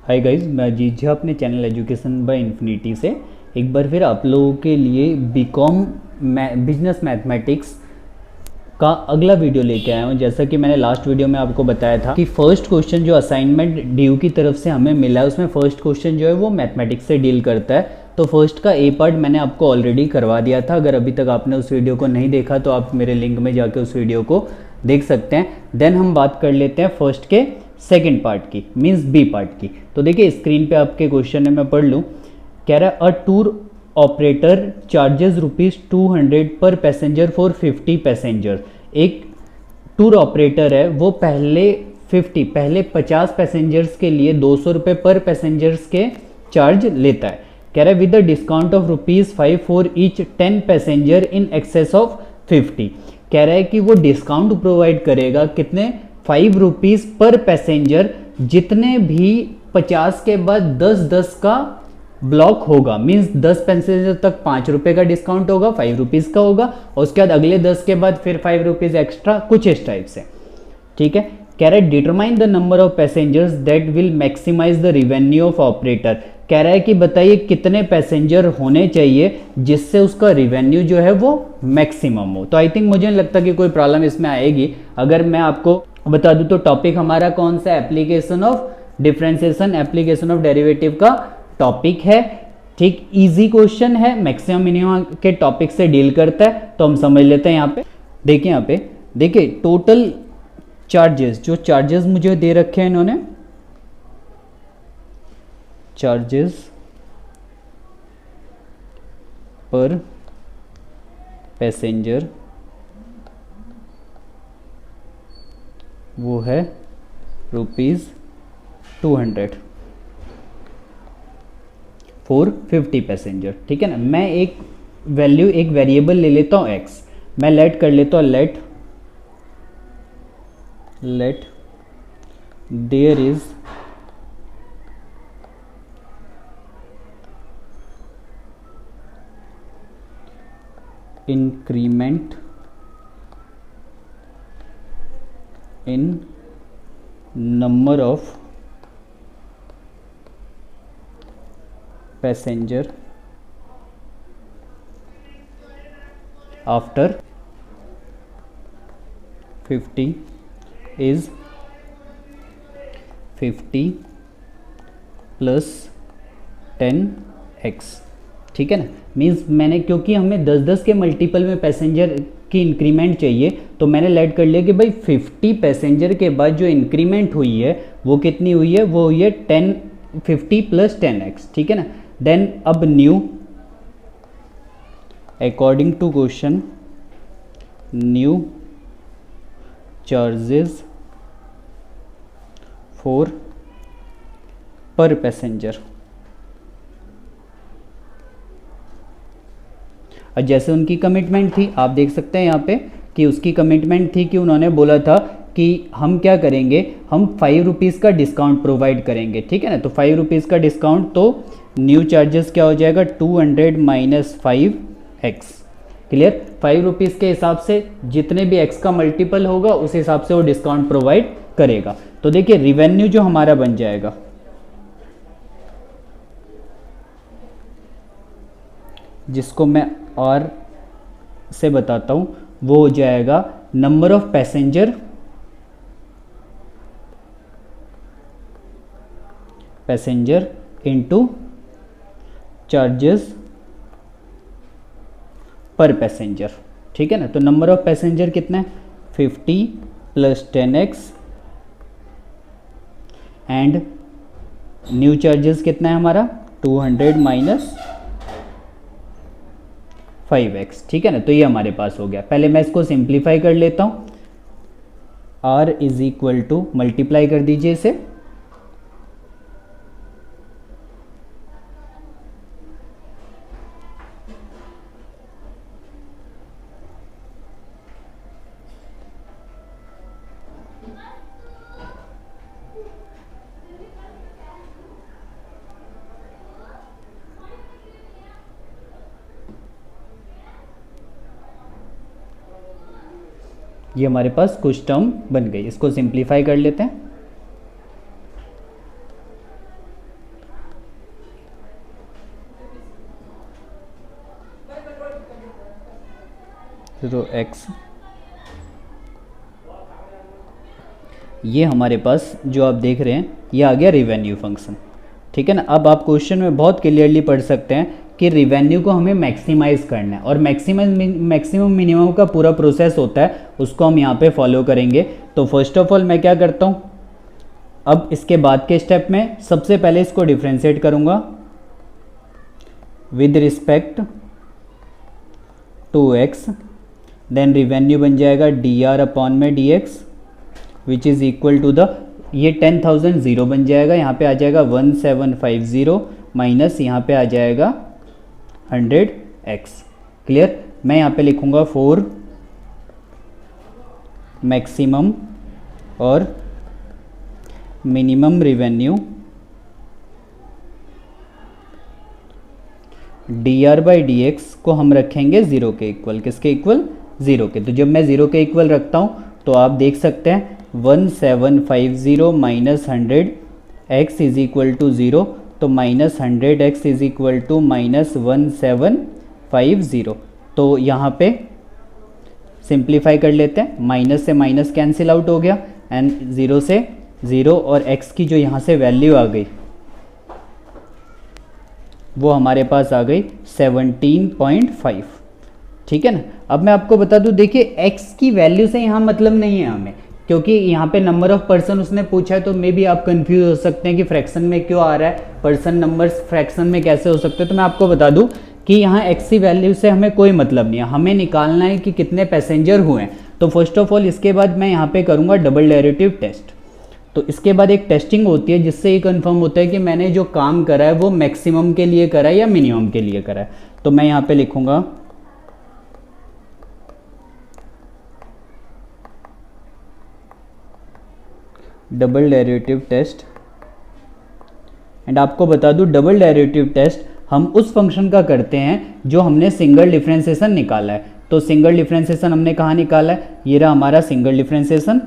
Hi guys, मैं अजीत झा अपने channel education by infinity से एक बार फिर आप लोगों के लिए बीकॉम बिजनेस मैथमेटिक्स का अगला वीडियो लेके आया हूँ। जैसा कि मैंने लास्ट वीडियो में आपको बताया था कि फर्स्ट क्वेश्चन जो असाइनमेंट ड्यू की तरफ से हमें मिला है उसमें फर्स्ट क्वेश्चन जो है वो मैथमेटिक्स से डील करता है। तो फर्स्ट का ए पार्ट मैंने आपको ऑलरेडी करवा दिया था। अगर अभी तक आपने उस वीडियो को नहीं देखा तो आप मेरे लिंक में जाके उस वीडियो को देख सकते हैं। देन हम बात कर लेते हैं फर्स्ट के सेकेंड पार्ट की, मीन्स बी पार्ट की। तो देखिए स्क्रीन पे आपके क्वेश्चन है, मैं पढ़ लूँ। कह रहा है अ टूर ऑपरेटर चार्जेस ₹200 पर पैसेंजर फॉर 50 पैसेंजर। एक टूर ऑपरेटर है वो पहले 50 पैसेंजर्स के लिए 200 रुपये पर पैसेंजर्स के चार्ज लेता है। कह रहा है with the discount of ₹5 for each 10 passenger in excess of 50। कह रहा है कि वो डिस्काउंट प्रोवाइड करेगा कितने, ₹5 पर पैसेंजर, जितने भी 50 के बाद 10 का ब्लॉक होगा। मींस 10 पैसेंजर तक ₹5 का डिस्काउंट होगा, ₹5 का होगा, और उसके बाद अगले 10 के बाद फिर ₹5 एक्स्ट्रा, कुछ इस टाइप से। ठीक है। कह रहा है determine the number of passengers that will maximise the revenue of operator. कह रहा है कि बताइए कितने पैसेंजर होने चाहिए जिससे उसका रिवेन्यू जो है वो मैक्सिमम हो। तो आई थिंक मुझे नहीं लगता कि कोई प्रॉब्लम इसमें आएगी। अगर मैं आपको बता दूं तो टॉपिक हमारा कौन सा, application of differentiation, application of derivative का टॉपिक है। ठीक, इजी क्वेश्चन है, मैक्सिमम मिनिमम के टॉपिक से डील करता है। तो हम समझ लेते हैं। यहाँ पे देखिए, यहाँ पे देखिए टोटल चार्जेस, जो चार्जेस मुझे दे रखे हैं इन्होंने, चार्जेस पर पैसेंजर वो है ₹200 फॉर 50 पैसेंजर। ठीक है ना। मैं एक वैल्यू, एक वेरिएबल ले लेता हूँ x। मैं लेट कर लेता हूँ, let there is increment in number of passenger after 50 is 50 plus 10x। ठीक है ना। मीन्स मैंने, क्योंकि हमें 10 के मल्टीपल में पैसेंजर की इंक्रीमेंट चाहिए, तो मैंने लेट कर लिया कि भाई 50 पैसेंजर के बाद जो इंक्रीमेंट हुई है वो कितनी हुई है, वो हुई है 50 + 10x। ठीक है ना। देन अब new, according to question, new charges for per passenger. और जैसे उनकी कमिटमेंट थी, आप देख सकते हैं यहाँ पे कि उसकी कमिटमेंट थी कि उन्होंने बोला था कि हम क्या करेंगे, हम ₹5 का डिस्काउंट प्रोवाइड करेंगे। ठीक है ना। तो ₹5 का डिस्काउंट, तो न्यू चार्जेस क्या हो जाएगा, 200 - 5x। क्लियर। ₹5 के हिसाब से जितने भी x का मल्टीपल होगा उस हिसाब से वो डिस्काउंट प्रोवाइड करेगा। तो देखिए रिवेन्यू जो हमारा बन जाएगा, जिसको मैं और से बताता हूं, वो हो जाएगा number of passenger into charges पर पैसेंजर। ठीक है ना। तो नंबर ऑफ पैसेंजर कितना है, 50 + 10x, एंड न्यू चार्जेस कितना है हमारा, 200 - 5x। ठीक है ना। तो ये हमारे पास हो गया। पहले मैं इसको सिंप्लीफाई कर लेता हूँ। r = मल्टीप्लाई कर दीजिए इसे, ये हमारे पास कुछ टर्म बन गई। इसको सिंप्लीफाई कर लेते हैं। 0x, ये हमारे पास जो आप देख रहे हैं ये आ गया रिवेन्यू फंक्शन, ठीक है ना। अब आप क्वेश्चन में बहुत क्लियरली पढ़ सकते हैं कि रिवेन्यू को हमें मैक्सिमाइज करना है और मैक्सिमम मिनिमम का पूरा प्रोसेस होता है, उसको हम यहाँ पे फॉलो करेंगे। तो फर्स्ट ऑफ ऑल मैं क्या करता हूँ, अब इसके बाद के स्टेप में सबसे पहले इसको डिफ्रेंशिएट करूँगा with respect to x, then revenue बन जाएगा dr अपॉन में dx which is equal to the, ये 10,000 ज़ीरो बन जाएगा, यहाँ पे आ जाएगा 1750 माइनस यहाँ पे आ जाएगा 100x। क्लियर। मैं यहाँ पे लिखूँगा फॉर मैक्सिमम और minimum revenue dr by dx को हम रखेंगे ज़ीरो के इक्वल। किसके इक्वल? ज़ीरो के। तो जब मैं ज़ीरो के इक्वल रखता हूँ तो आप देख सकते हैं 1750 minus 100x is equal to zero, तो minus 100x is equal to minus 1750। तो यहाँ पे सिंप्लीफाई कर लेते हैं, माइनस से माइनस कैंसिल आउट हो गया एंड ज़ीरो से ज़ीरो, और x की जो यहाँ से वैल्यू आ गई वो हमारे पास आ गई 17.5, ठीक है ना। अब मैं आपको बता दूं, देखिए x की वैल्यू से यहाँ मतलब नहीं है हमें, क्योंकि यहाँ पे नंबर ऑफ पर्सन उसने पूछा है, तो मे भी आप कंफ्यूज हो सकते हैं कि फ्रैक्शन में क्यों आ रहा है, पर्सन नंबर्स फ्रैक्शन में कैसे हो सकते हैं। तो मैं आपको बता दूं कि यहाँ x की वैल्यू से हमें कोई मतलब नहीं है, हमें निकालना है कि कितने पैसेंजर हुए हैं। तो फर्स्ट ऑफ ऑल इसके बाद मैं यहाँ पे करूँगा डबल डेरिवेटिव टेस्ट। तो इसके बाद एक टेस्टिंग होती है जिससे ये कंफर्म होता है कि मैंने जो काम करा है वो मैक्सिमम के लिए करा है या मिनिमम के लिए करा है। तो मैं यहाँ पे लिखूंगा डबल डेरिवेटिव टेस्ट, एंड आपको बता दूं डबल डेरिवेटिव टेस्ट हम उस फंक्शन का करते हैं जो हमने सिंगल डिफरेंशिएशन निकाला है। तो सिंगल डिफरेंशिएशन हमने कहाँ निकाला है, ये रहा हमारा सिंगल डिफरेंशिएशन।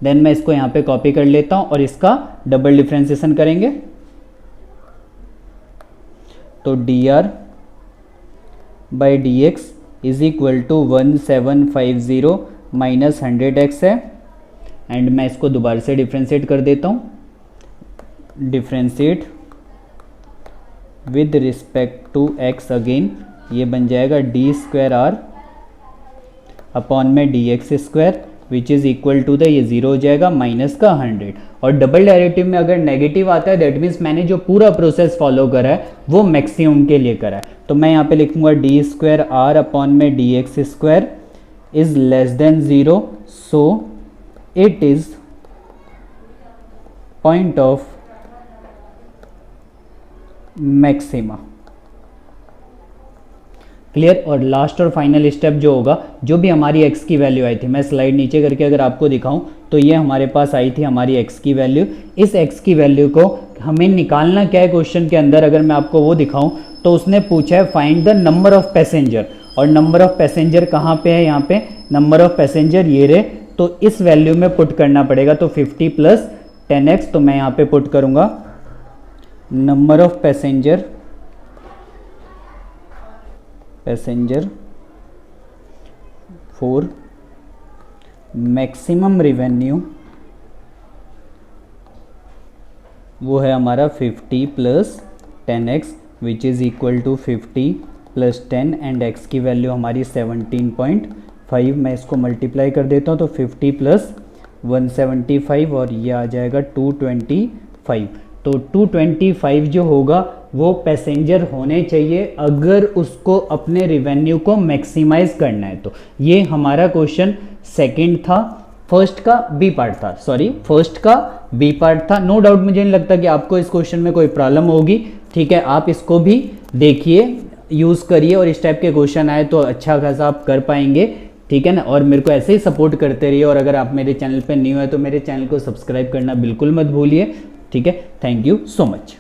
देन मैं इसको यहाँ पे कॉपी कर लेता हूँ और इसका डबल डिफरेंशिएशन करेंगे। तो dr by dx is equal to 1750 minus 100x है, एंड मैं इसको दोबारा से डिफरेंशिएट कर देता हूँ, differentiate with respect to x again, ये बन जाएगा d स्क्वायर आर अपॉन में dx square which is equal to the, ये जीरो हो जाएगा माइनस का 100। और डबल डेरिवेटिव में अगर नेगेटिव आता है दैट मीन्स मैंने जो पूरा प्रोसेस फॉलो करा है वो मैक्सिमम के लिए करा है। तो मैं यहाँ पे लिखूंगा डी स्क्वायर आर अपॉन में D x square is less than zero, so it is point of maxima. Clear. और लास्ट और फाइनल स्टेप जो होगा, जो भी हमारी x की वैल्यू आई थी, मैं स्लाइड नीचे करके अगर आपको दिखाऊं तो ये हमारे पास आई थी हमारी x की वैल्यू। इस x की वैल्यू को हमें निकालना क्या है क्वेश्चन के अंदर, अगर मैं आपको वो दिखाऊं तो उसने पूछा है find the number of passenger, और नंबर ऑफ पैसेंजर कहाँ पे है, यहाँ पे नंबर ऑफ पैसेंजर ये रहे, तो इस वैल्यू में पुट करना पड़ेगा। तो 50 प्लस 10x, तो मैं यहाँ पे पुट करूँगा number of passenger for maximum revenue, वो है हमारा 50 plus 10x which is equal to 50 plus 10 and x की वैल्यू हमारी 17.5। मैं इसको मल्टीप्लाई कर देता हूँ, तो 50 प्लस 175 और ये आ जाएगा 225। तो 225 जो होगा वो पैसेंजर होने चाहिए अगर उसको अपने रिवेन्यू को मैक्सिमाइज करना है। तो ये हमारा क्वेश्चन सेकंड था, फर्स्ट का बी पार्ट था, सॉरी फर्स्ट का बी पार्ट था। नो डाउट मुझे नहीं लगता कि आपको इस क्वेश्चन में कोई प्रॉब्लम होगी, ठीक है। आप इसको भी देखिए, यूज़ करिए, और इस टाइप के क्वेश्चन आए तो अच्छा खासा आप कर पाएंगे, ठीक है ना। और मेरे को ऐसे ही सपोर्ट करते रहिए, और अगर आप मेरे चैनल पर न्यू है तो मेरे चैनल को सब्सक्राइब करना बिल्कुल मत भूलिए, ठीक है। Thank you so much.